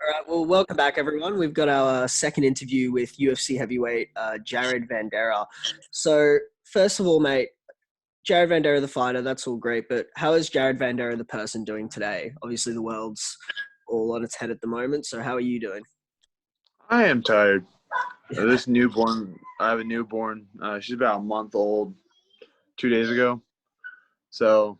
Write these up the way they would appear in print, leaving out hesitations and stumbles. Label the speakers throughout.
Speaker 1: All right, well, welcome back, everyone. We've got our second interview with UFC heavyweight Jared Vanderaa. So, first of all, mate, Jared Vanderaa, the fighter, that's all great, but how is Jared Vanderaa, the person, doing today? Obviously, the world's all on its head at the moment, so how are you doing?
Speaker 2: I am tired.
Speaker 1: Yeah,
Speaker 2: I have a newborn. She's about a month old 2 days ago. So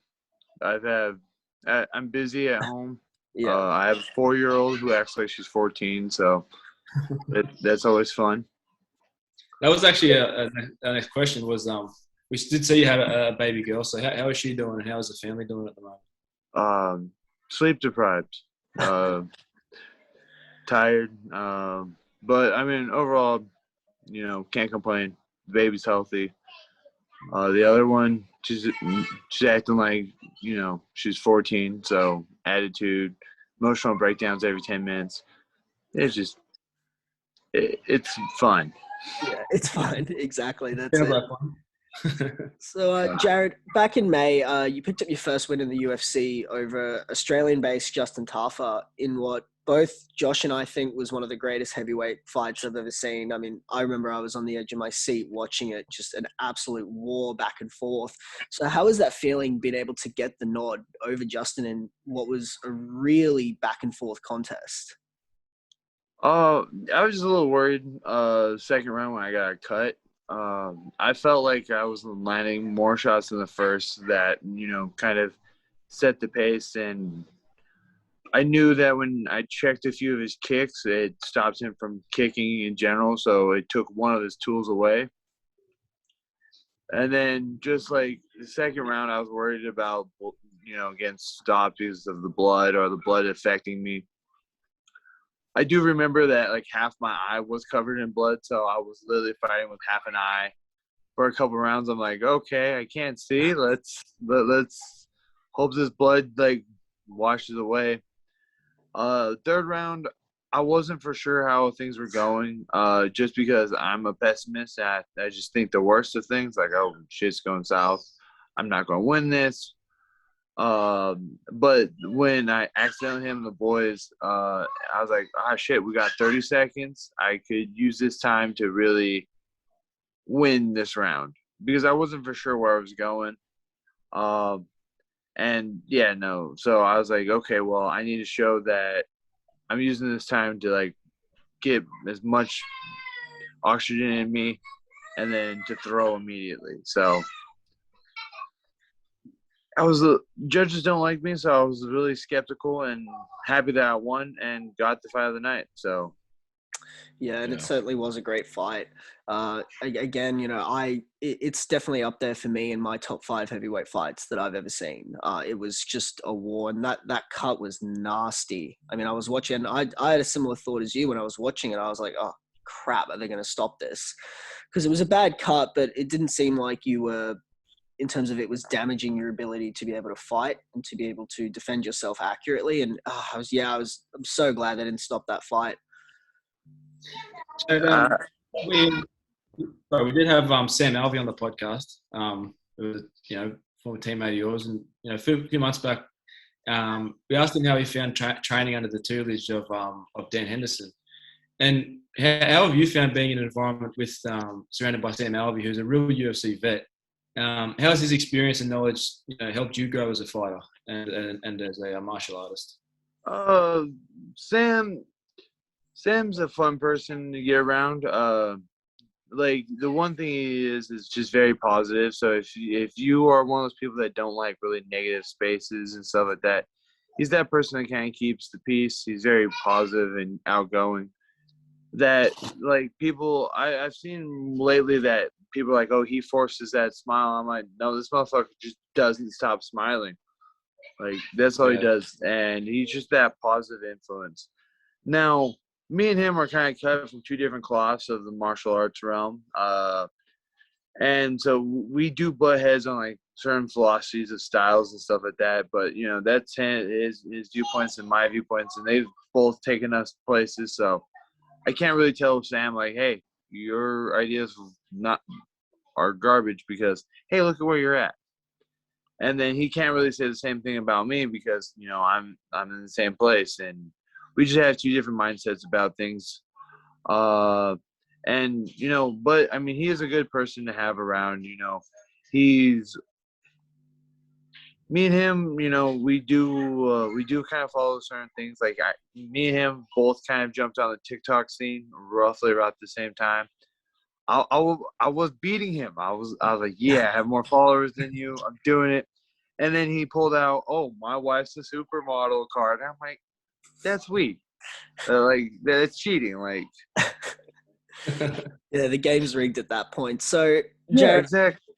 Speaker 2: I'm busy at home.
Speaker 1: yeah,
Speaker 2: I have a 4-year-old who acts like she's 14. So that's always fun.
Speaker 3: That was actually a next question was we did see you had a baby girl. So how is she doing, and how is the family doing at the moment?
Speaker 2: Um, Sleep deprived, uh, tired. But I mean, overall, can't complain. The baby's healthy. The other one, she's acting like she's 14. So attitude, emotional breakdowns every 10 minutes. It's just it's fun.
Speaker 1: yeah, it's fine. Exactly, that's
Speaker 3: Sounds
Speaker 1: it.
Speaker 3: like fun.
Speaker 1: So,
Speaker 2: Uh,
Speaker 1: Jared, back in May, you picked up your first win in the UFC over Australian-based Justin Tafa in what both Josh and I think was one of the greatest heavyweight fights I've ever seen. I mean, I remember I was on the edge of my seat watching it, just an absolute war back and forth. So, how was that feeling being able to get the nod over Justin in what was a really back and forth contest?
Speaker 2: I was just a little worried. Second round when I got cut. I felt like I was landing more shots in the first that kind of set the pace, and I knew that when I checked a few of his kicks, it stopped him from kicking in general. So it took one of his tools away. And then just like the second round, I was worried about, getting stopped because of the blood or the blood affecting me. I do remember that like half my eye was covered in blood. So I was literally fighting with half an eye for a couple rounds. I'm like, okay, I can't see. Let's hope this blood like washes away. Third round, I wasn't for sure how things were going. Just because I'm a pessimist, I just think the worst of things. Like, oh, shit's going south. I'm not going to win this. But when I accidentally hit the boys, I was like, ah, shit, we got 30 seconds. I could use this time to really win this round because I wasn't for sure where I was going. Um, and yeah, no. So I was like, okay, well, I need to show that I'm using this time to like get as much oxygen in me and then to throw immediately. So judges don't like me, so I was really skeptical and happy that I won and got the fight of the night. So
Speaker 1: Yeah, and it
Speaker 2: yeah.
Speaker 1: certainly was a great fight. Again, it's definitely up there for me in my top five heavyweight fights that I've ever seen. It was just a war, and that cut was nasty. I mean, I was watching. I had a similar thought as you when I was watching it. I was like, oh crap, are they going to stop this? Because it was a bad cut, but it didn't seem like you were. In terms of it was damaging your ability to be able to fight and to be able to defend yourself accurately. And I'm so glad they didn't stop that fight.
Speaker 3: So
Speaker 2: Uh,
Speaker 3: we we did have Sam Alvey on the podcast. It was, former teammate of yours, and a few months back, we asked him how he found training under the tutelage of Dan Henderson. And how have you found being in an environment with surrounded by Sam Alvey, who's a real UFC vet? How has his experience and knowledge helped you grow as a fighter and as a martial artist?
Speaker 2: uh, Sam, Sam's a fun person to get around. Like the one thing he is just very positive. So if you are one of those people that don't like really negative spaces and stuff like that, he's that person that kind of keeps the peace. He's very positive and outgoing. That like people I've seen lately that people are like, oh, he forces that smile. I'm like, no, this motherfucker just doesn't stop smiling. Like that's all he
Speaker 3: Yeah.
Speaker 2: does, and he's just that positive influence. Now, me and him are kind of cut from two different cloths of the martial arts realm, and so we do butt heads on like certain philosophies of styles and stuff like that. But that's his viewpoints and my viewpoints, and they've both taken us places. So I can't really tell Sam like, hey, your ideas not are garbage because hey, look at where you're at. And then he can't really say the same thing about me because I'm in the same place and we just have two different mindsets about things. And but I mean, he is a good person to have around. He's me and him. We do kind of follow certain things. Like me and him both kind of jumped on the TikTok scene roughly about the same time. I was beating him. I was like, yeah, I have more followers than you. I'm doing it. And then he pulled out, oh, my wife's a supermodel card. I'm like, that's weak. Like, that's cheating. Like,
Speaker 1: Yeah, the game's rigged at that point. So,
Speaker 2: yeah,
Speaker 1: Jared,
Speaker 2: exactly.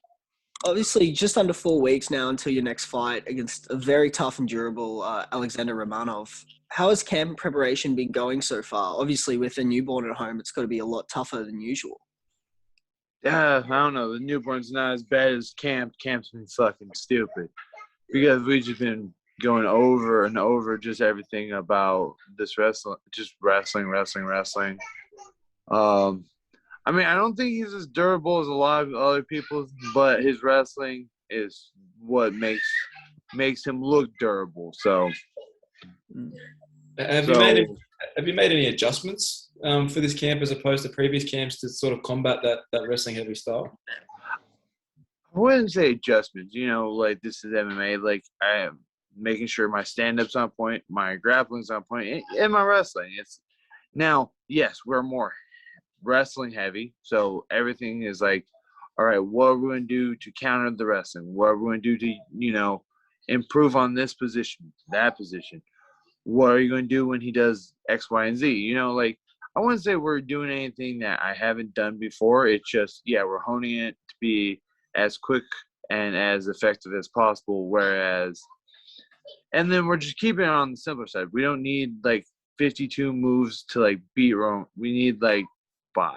Speaker 1: obviously, just under 4 weeks now until your next fight against a very tough and durable Alexander Romanov. How has camp preparation been going so far? Obviously, with a newborn at home, it's got to be a lot tougher than usual.
Speaker 2: Yeah, I don't know. The newborn's not as bad as camp. Camp's been fucking stupid because we've just been going over and over just everything about this wrestling, just wrestling. I mean, I don't think he's as durable as a lot of other people, but his wrestling is what makes him look durable. So,
Speaker 3: Have you made any adjustments for this camp as opposed to previous camps to sort of combat that wrestling heavy style?
Speaker 2: I wouldn't say adjustments. Like this is MMA. Like I am making sure my stand-up's on point, my grappling's on point, and my wrestling. It's now, yes, we're more wrestling heavy, so everything is like, all right, what are we going to do to counter the wrestling? What are we going to do to improve on this position, that position? What are you going to do when he does X, Y, and Z? Like I wouldn't say we're doing anything that I haven't done before. It's just, yeah, we're honing it to be as quick and as effective as possible. And then we're just keeping it on the simpler side. We don't need like 52 moves to like beat Rome. We need like 5.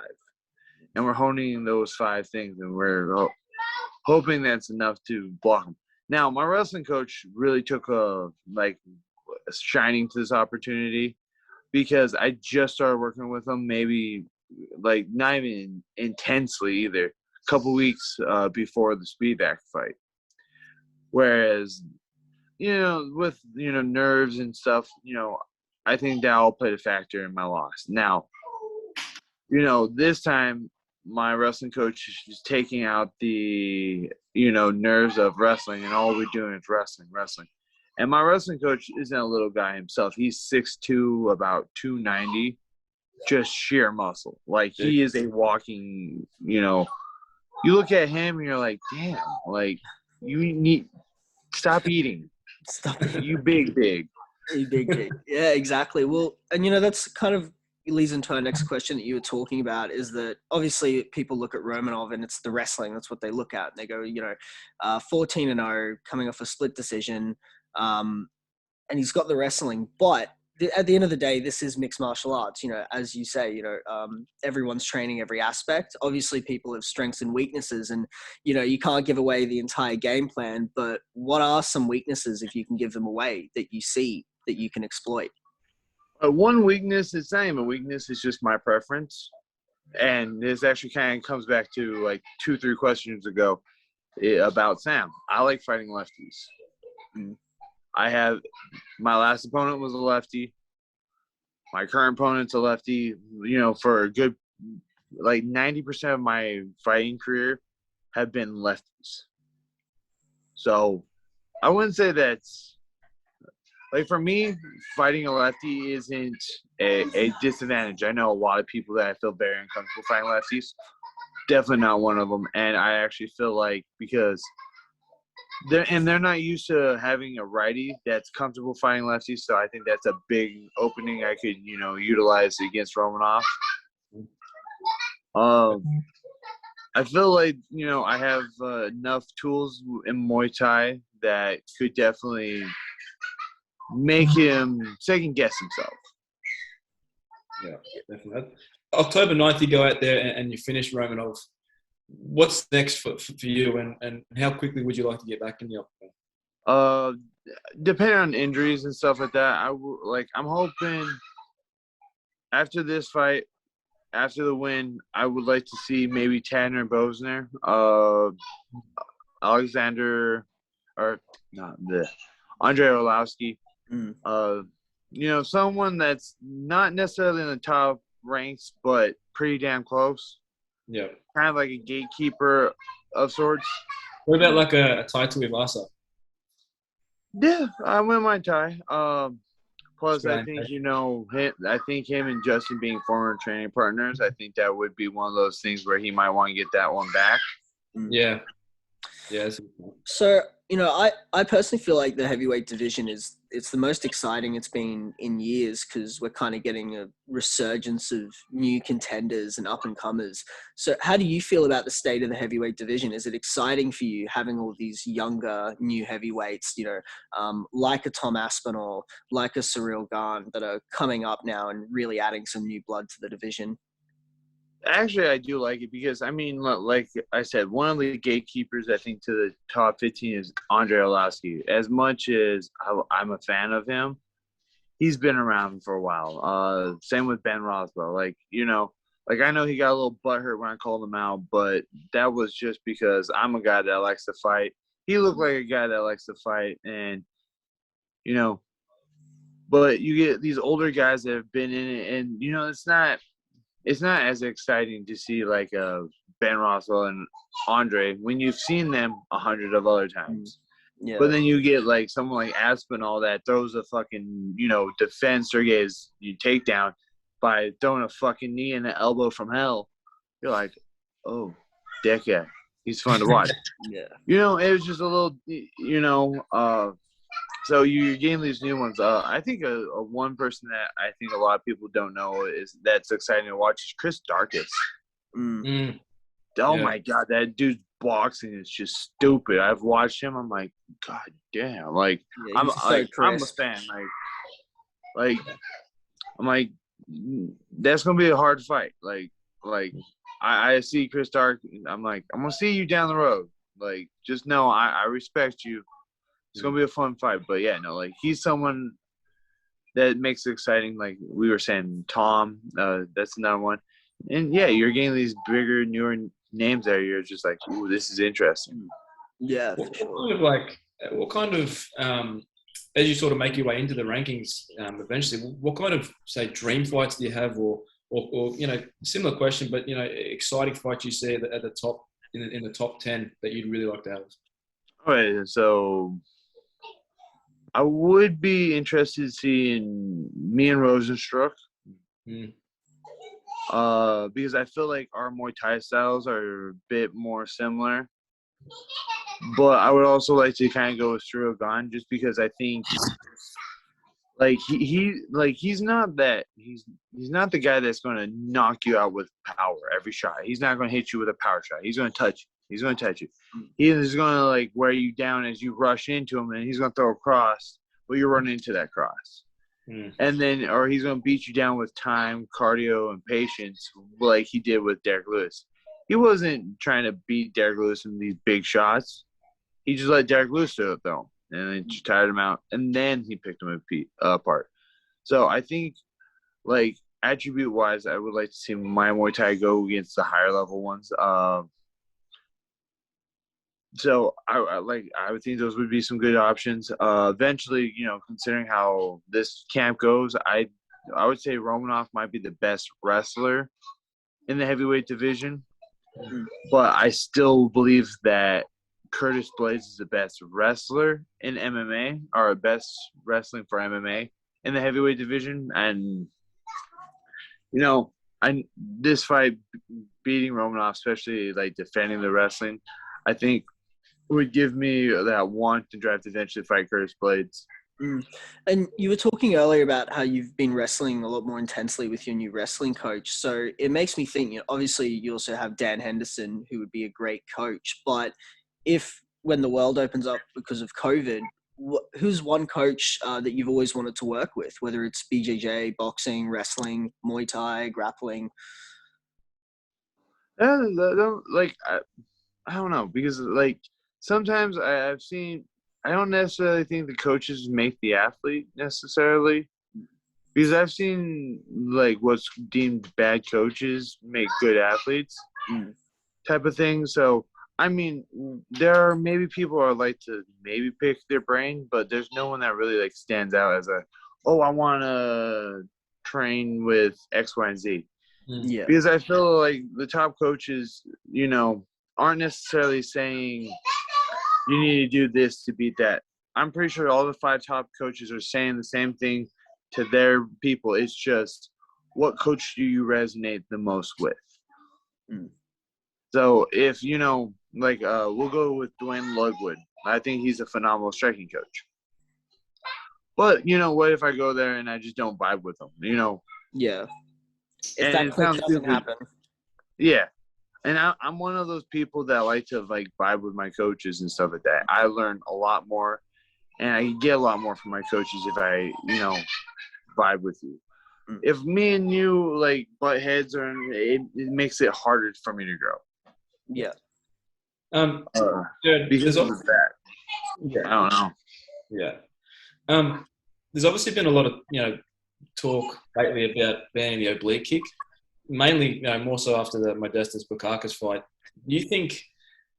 Speaker 2: And we're honing those 5 things, and we're hoping that's enough to block them. Now, my wrestling coach really took a shining to this opportunity because I just started working with him, maybe like not even intensely either, a couple weeks before the Speedback fight. Whereas, with nerves and stuff, I think that all played a factor in my loss. Now, this time my wrestling coach is taking out the nerves of wrestling, and all we're doing is wrestling. And my wrestling coach isn't a little guy himself. He's 6'2", about 290, just sheer muscle. Like he is a walking, you look at him and you're like, damn, like you need stop eating.
Speaker 1: Stop.
Speaker 2: You big.
Speaker 1: You big. Yeah, exactly. Well, and that's kind of leads into our next question that you were talking about, is that obviously people look at Romanov and it's the wrestling. That's what they look at. And they go, 14-0, coming off a split decision. And he's got the wrestling, but at the end of the day, this is mixed martial arts. As you say, everyone's training every aspect. Obviously, people have strengths and weaknesses, and you can't give away the entire game plan. But what are some weaknesses, if you can give them away, that you see that you can exploit?
Speaker 2: One weakness is not even a weakness; it's just my preference, and this actually kind of comes back to like 2-3 questions ago about Sam. I like fighting lefties. I have my last opponent was a lefty. My current opponent's a lefty. For a good 90% of my fighting career have been lefties. So I wouldn't say that's like for me, fighting a lefty isn't a disadvantage. I know a lot of people that I feel very uncomfortable fighting lefties. Definitely not one of them. And I actually feel like because they're not used to having a righty that's comfortable fighting lefties, so I think that's a big opening I could, utilize against Romanov. I feel like, I have enough tools in Muay Thai that could definitely make him second guess himself.
Speaker 3: Yeah, definitely. October 9th, you go out there and you finish Romanov. What's next for you, and how quickly would you like to get back in the octagon?
Speaker 2: Depending on injuries and stuff like that, I'm hoping after this fight, after the win, I would like to see maybe Tanner Bosner, Alexander, or not the Andre Orlovsky, someone that's not necessarily in the top ranks, but pretty damn close.
Speaker 3: Yeah.
Speaker 2: Kind of like a gatekeeper of sorts.
Speaker 3: What about like a title with Asa?
Speaker 2: Yeah, I wouldn't mind Ty. Plus, I
Speaker 3: Australian
Speaker 2: think
Speaker 3: coach.
Speaker 2: I think him and Justin being former training partners, I think that would be one of those things where he might want to get that one back.
Speaker 3: Yeah. Yeah.
Speaker 1: So, I personally feel like the heavyweight division it's the most exciting it's been in years because we're kind of getting a resurgence of new contenders and up and comers. So how do you feel about the state of the heavyweight division? Is it exciting for you having all these younger new heavyweights, like a Tom Aspinall, like a Cyril Gane that are coming up now and really adding some new blood to the division?
Speaker 2: Actually, I do like it because, I mean, like I said, one of the gatekeepers, I think, to the top 15 is Andre Arlovski. As much as I'm a fan of him, he's been around for a while. Same with Ben Rothwell. I know he got a little butthurt when I called him out, but that was just because I'm a guy that likes to fight. He looked like a guy that likes to fight, and, but you get these older guys that have been in it, and, it's not as exciting to see like Ben Rothwell and Andre when you've seen them 100 of other times.
Speaker 1: Yeah.
Speaker 2: But then you get like someone like Aspinall that throws a fucking, defense Sergey's takedown by throwing a fucking knee and an elbow from hell. You're like, oh, that guy. He's fun to watch.
Speaker 1: Yeah.
Speaker 2: It was just a little, so you're getting these new ones. I think a one person that I think a lot of people don't know is that's exciting to watch is Chris Darkus. Oh my God, that dude's boxing is just stupid. I've watched him. I'm like, God damn. Like, I'm a fan. I'm like, that's gonna be a hard fight. I see Chris Dark. I'm like, I'm gonna see you down the road. Like, just know I respect you. It's gonna be a fun fight, but yeah, no, like he's someone that makes it exciting. Like we were saying, Tom, that's another one, and yeah, you're getting these bigger, newer names there. You're just like, ooh, this is interesting.
Speaker 1: Yeah.
Speaker 3: What kind of as you sort of make your way into the rankings, eventually, what kind of say dream fights do you have, or similar question, but exciting fights you see at the top in the top 10 that you'd really like to have?
Speaker 2: All right, so I would be interested to see in me and Rosenstruck. Because I feel like our Muay Thai styles are a bit more similar. But I would also like to kind of go with Cyril Gane just because I think like he's not the guy that's going to knock you out with power every shot. He's not going to hit you with a power shot. He's going to touch you. He's going to touch you. He is going to like wear you down as you rush into him, and he's going to throw a cross, but you run into that cross. And then, or he's going to beat you down with time, cardio, and patience like he did with Derek Lewis. He wasn't trying to beat Derek Lewis in these big shots. He just let Derek Lewis do it, though. And then just tired him out. And then he picked him apart. So I think, like, attribute-wise, I would like to see my Muay Thai go against the higher-level ones. So I would think those would be some good options. Eventually, considering how this camp goes, I would say Romanov might be the best wrestler in the heavyweight division. But I still believe that Curtis Blades is the best wrestler in MMA, or best wrestling for MMA in the heavyweight division. And, this fight, beating Romanov, especially like defending the wrestling, I think would give me that want to drive to eventually fight Curtis Blades.
Speaker 1: And you were talking earlier about how you've been wrestling a lot more intensely with your new wrestling coach. So it makes me think, obviously you also have Dan Henderson, who would be a great coach. But when the world opens up because of COVID, who's one coach that you've always wanted to work with, whether it's BJJ, boxing, wrestling, Muay Thai, grappling?
Speaker 2: I don't know, because like sometimes I've seen, I don't necessarily think the coaches make the athlete necessarily, because I've seen like what's deemed bad coaches make good athletes type of thing. So, I mean, there are maybe people who like to maybe pick their brain, but there's no one that really like stands out as a, oh, I want to train with X, Y, and Z.
Speaker 1: Yeah.
Speaker 2: Because I feel like the top coaches, aren't necessarily saying you need to do this to beat that. I'm pretty sure all the 5 top coaches are saying the same thing to their people. It's just, what coach do you resonate the most with?
Speaker 1: Mm.
Speaker 2: So if, we'll go with Dwayne Ludwood. I think he's a phenomenal striking coach. But, what if I go there and I just don't vibe with him,
Speaker 1: Yeah. If
Speaker 2: And
Speaker 1: that
Speaker 2: it
Speaker 1: click
Speaker 2: sounds
Speaker 1: doesn't
Speaker 2: stupid.
Speaker 1: happen.
Speaker 2: Yeah. And I'm one of those people that like to, vibe with my coaches and stuff like that. I learn a lot more, and I get a lot more from my coaches if I, vibe with you.
Speaker 1: Mm.
Speaker 2: If me and you, butt heads, it makes it harder for me to grow.
Speaker 1: Yeah.
Speaker 2: Because of that.
Speaker 3: Yeah.
Speaker 2: I don't know.
Speaker 3: Yeah. There's obviously been a lot of talk lately about banning the oblique kick, mainly more so after the Modestas Bukakis fight. Do you think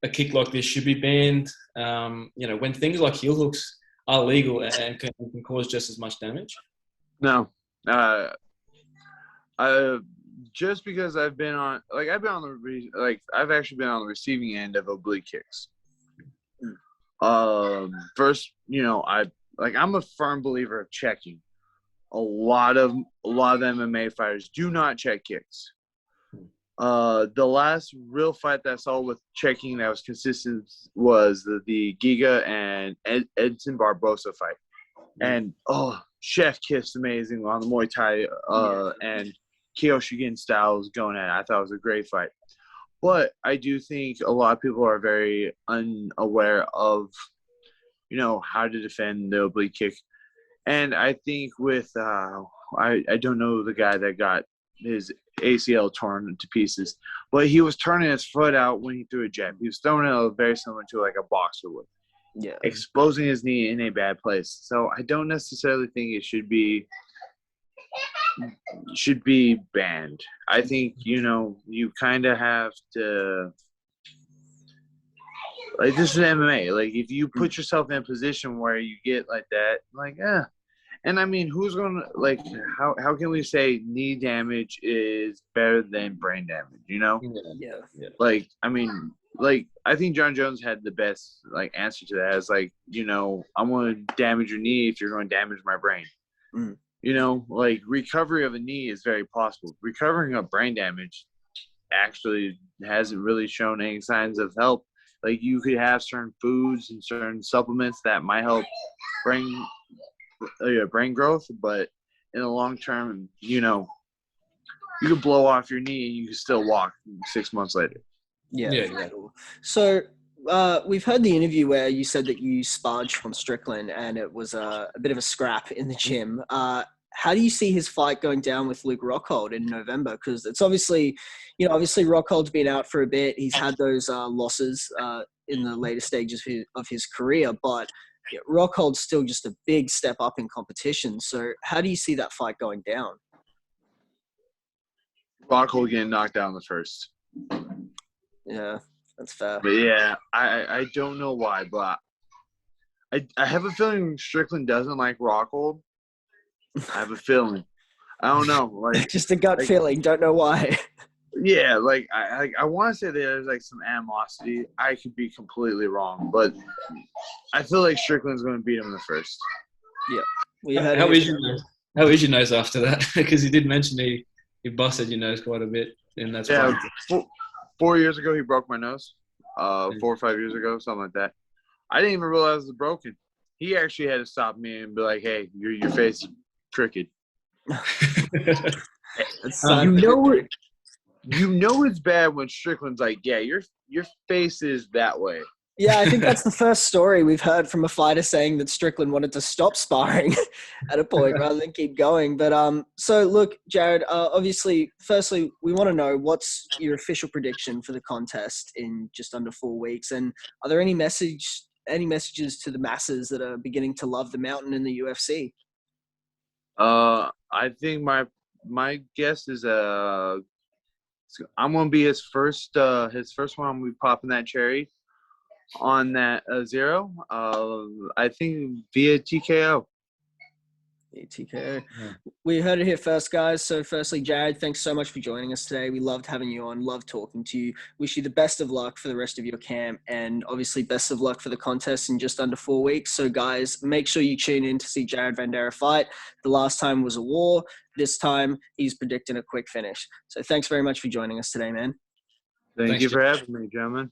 Speaker 3: a kick like this should be banned? When things like heel hooks are legal and can cause just as much damage.
Speaker 2: No. Just because I've been on, I've actually been on the receiving end of oblique kicks. First, I'm a firm believer of checking. A lot of MMA fighters do not check kicks. The last real fight that I saw with checking that was consistent was the Giga and Edson Barbosa fight. And chef kissed amazing on the Muay Thai and Kyoshigin styles going at it. I thought it was a great fight. But I do think a lot of people are very unaware of, how to defend the oblique kick. And I think with I don't know the guy that got his ACL torn to pieces, but he was turning his foot out when he threw a jab. He was throwing it very similar to a boxer would.
Speaker 1: Yeah.
Speaker 2: Exposing his knee in a bad place. So I don't necessarily think it should be banned. I think, you kind of have to, this is MMA. If you put yourself in a position where you get like that, And I mean, who's going to, how can we say knee damage is better than brain damage,
Speaker 1: Yeah.
Speaker 2: I think John Jones had the best, answer to that. It's I'm going to damage your knee if you're going to damage my brain.
Speaker 1: Mm.
Speaker 2: Recovery of a knee is very possible. Recovering of brain damage actually hasn't really shown any signs of help. You could have certain foods and certain supplements that might help brain growth, but in the long term, you could blow off your knee and you can still walk 6 months later.
Speaker 1: Yeah. Sure. So we've heard the interview where you said that you sparred Sean Strickland and it was a bit of a scrap in the gym. How do you see his fight going down with Luke Rockhold in November? Because it's obviously Rockhold's been out for a bit. He's had those losses in the later stages of his career, but Rockhold's still just a big step up in competition. So how do you see that fight going down?
Speaker 2: Rockhold getting knocked down the first.
Speaker 1: Yeah, that's fair.
Speaker 2: But yeah, I don't know why, but I have a feeling Strickland doesn't like Rockhold. I have a feeling. I don't know.
Speaker 1: Just a gut feeling. Don't know why.
Speaker 2: Yeah, I want to say there's some animosity. I could be completely wrong, but I feel like Strickland's going to beat him in the first.
Speaker 1: Yeah.
Speaker 3: How is your nose after that? Because he did mention he busted your nose quite a bit, and that's
Speaker 2: yeah. 4 years ago, he broke my nose. 4 or 5 years ago, something like that. I didn't even realize it was broken. He actually had to stop me and be like, "Hey, your face is crooked." You know it's bad when Strickland's like, "Yeah, your face is that way."
Speaker 1: Yeah, I think that's the first story we've heard from a fighter saying that Strickland wanted to stop sparring at a point rather than keep going. But so look, Jared, obviously, firstly, we want to know what's your official prediction for the contest in just under 4 weeks, and are there any messages to the masses that are beginning to love the mountain in the UFC?
Speaker 2: I think my guess is I'm gonna be his first one. I'm gonna be popping that cherry on that 0. I think via TKO.
Speaker 1: TKO.
Speaker 3: Yeah.
Speaker 1: We heard it here first, guys. So firstly, Jared, thanks so much for joining us today. We loved having you on, loved talking to you. Wish you the best of luck for the rest of your camp, and obviously best of luck for the contest in just under 4 weeks. So guys, make sure you tune in to see Jared Vanderaa fight. The last time was a war. This time he's predicting a quick finish. So thanks very much for joining us today, man.
Speaker 2: Thank
Speaker 3: Thanks,
Speaker 2: you for
Speaker 3: Jared.
Speaker 2: having me, gentlemen.